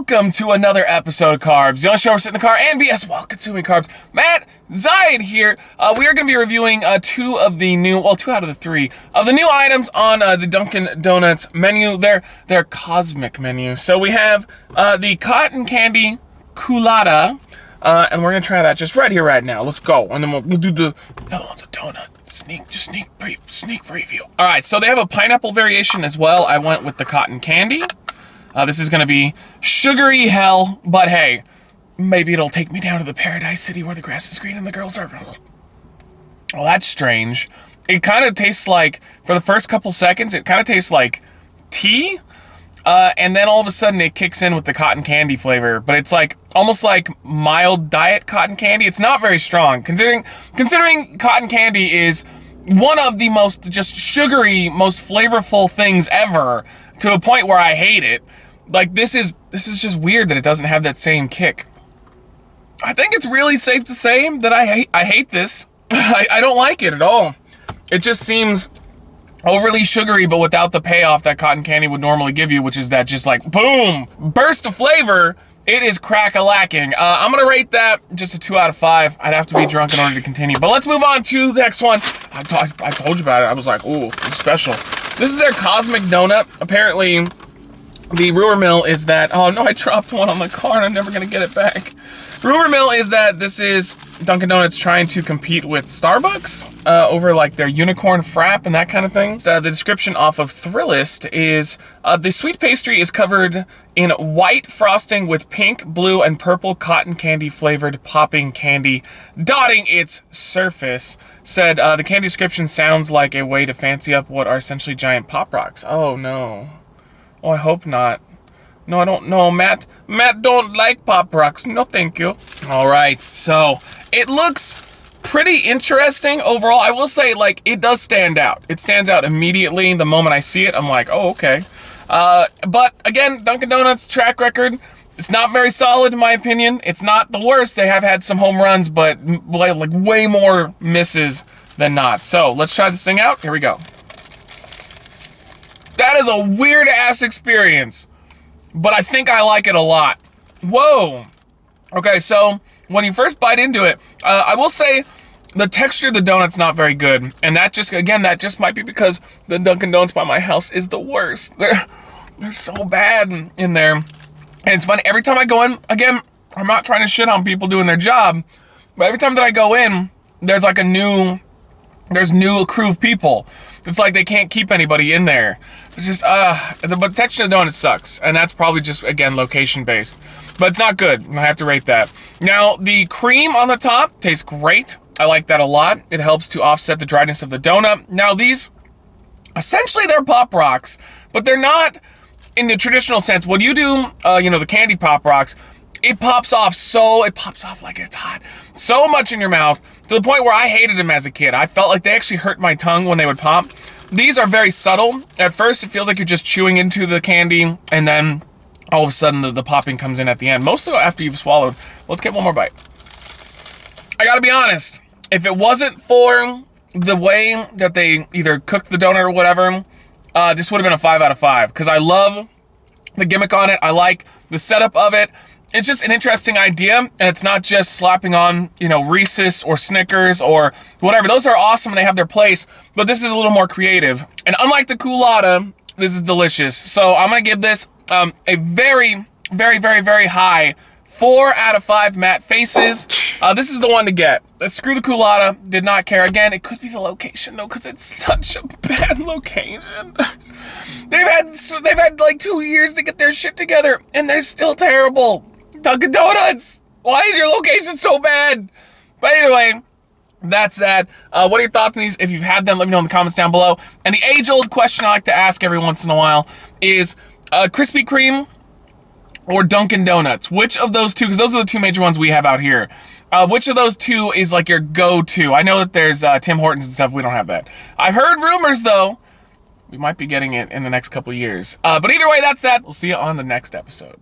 welcome to another episode of Carbs, the only show where we sit in the car and BS while consuming carbs. Matt Zayed here. We are going to be reviewing two out of the three of the new items on the Dunkin' Donuts menu, their cosmic menu. So we have the cotton candy Coolatta, and we're going to try that just right here, right now. Let's go, and then we'll do the other one's a donut. Sneak preview. All right, so they have a pineapple variation as well. I went with the cotton candy. This is gonna be sugary hell, but hey, maybe it'll take me down to the paradise city where the grass is green and the girls are... Well, that's strange. It kind of tastes like, for the first couple seconds, it kind of tastes like tea, and then all of a sudden it kicks in with the cotton candy flavor, but it's like, almost like mild diet cotton candy. It's not very strong, considering cotton candy is one of the most just sugary, most flavorful things ever, to a point where I hate it. Like, this is just weird that it doesn't have that same kick. I think it's really safe to say that I hate this. I don't like it at all. It just seems overly sugary, but without the payoff that cotton candy would normally give you, which is that just like, boom, burst of flavor. It is crack-a-lacking. I'm gonna rate that just a 2 out of 5. I'd have to be drunk in order to continue. But let's move on to the next one. I told you about it. I was like, ooh, it's special. This is their cosmic donut. Apparently, the rumor mill is that, oh no, I dropped one on the car and I'm never gonna get it back. Rumor mill is that this is Dunkin' Donuts trying to compete with Starbucks over like their unicorn frap and that kind of thing. The description off of Thrillist is, the sweet pastry is covered in white frosting with pink, blue, and purple cotton candy flavored popping candy dotting its surface. Said, the candy description sounds like a way to fancy up what are essentially giant Pop Rocks. Oh no. Oh, I hope not. No, I don't know, Matt. Matt don't like Pop Rocks. No, thank you. All right, so it looks pretty interesting overall. I will say, like, it does stand out. It stands out immediately. The moment I see it, I'm like, oh, okay. But again, Dunkin' Donuts track record, it's not very solid in my opinion. It's not the worst. They have had some home runs, but like way more misses than not. So let's try this thing out. Here we go. That is a weird ass experience, but I think I like it a lot. Whoa. Okay, so when you first bite into it, I will say the texture of the donut's not very good. And that just, again, that just might be because the Dunkin' Donuts by my house is the worst. They're so bad in there. And it's funny, every time I go in, again, I'm not trying to shit on people doing their job, but every time that I go in, there's like there's new crew of people. It's like they can't keep anybody in there. It's just, but the texture of the donut sucks. And that's probably just, again, location based. But it's not good. I have to rate that. Now, the cream on the top tastes great. I like that a lot. It helps to offset the dryness of the donut. Now, these, essentially they're Pop Rocks, but they're not in the traditional sense. When you do, the candy Pop Rocks, it pops off like it's hot. So much in your mouth, to the point where I hated them as a kid. I felt like they actually hurt my tongue when they would pop. These are very subtle. At first, it feels like you're just chewing into the candy, and then all of a sudden, the popping comes in at the end. Mostly after you've swallowed. Let's get one more bite. I gotta be honest. If it wasn't for the way that they either cooked the donut or whatever, this would have been a 5 out of 5. Because I love the gimmick on it. I like the setup of it. It's just an interesting idea, and it's not just slapping on, Reese's or Snickers or whatever. Those are awesome and they have their place, but this is a little more creative. And unlike the Coolatta, this is delicious. So I'm going to give this a very, very, very, very high 4 out of 5 matte faces. This is the one to get. Screw the Coolatta, did not care. Again, it could be the location though, because it's such a bad location. They've had like 2 years to get their shit together, and they're still terrible. Dunkin' Donuts! Why is your location so bad? But anyway, that's that. What are your thoughts on these? If you've had them, let me know in the comments down below. And the age-old question I like to ask every once in a while is Krispy Kreme or Dunkin' Donuts? Which of those two, because those are the two major ones we have out here, which of those two is like your go-to? I know that there's Tim Hortons and stuff. We don't have that. I've heard rumors, though. We might be getting it in the next couple years. But either way, that's that. We'll see you on the next episode.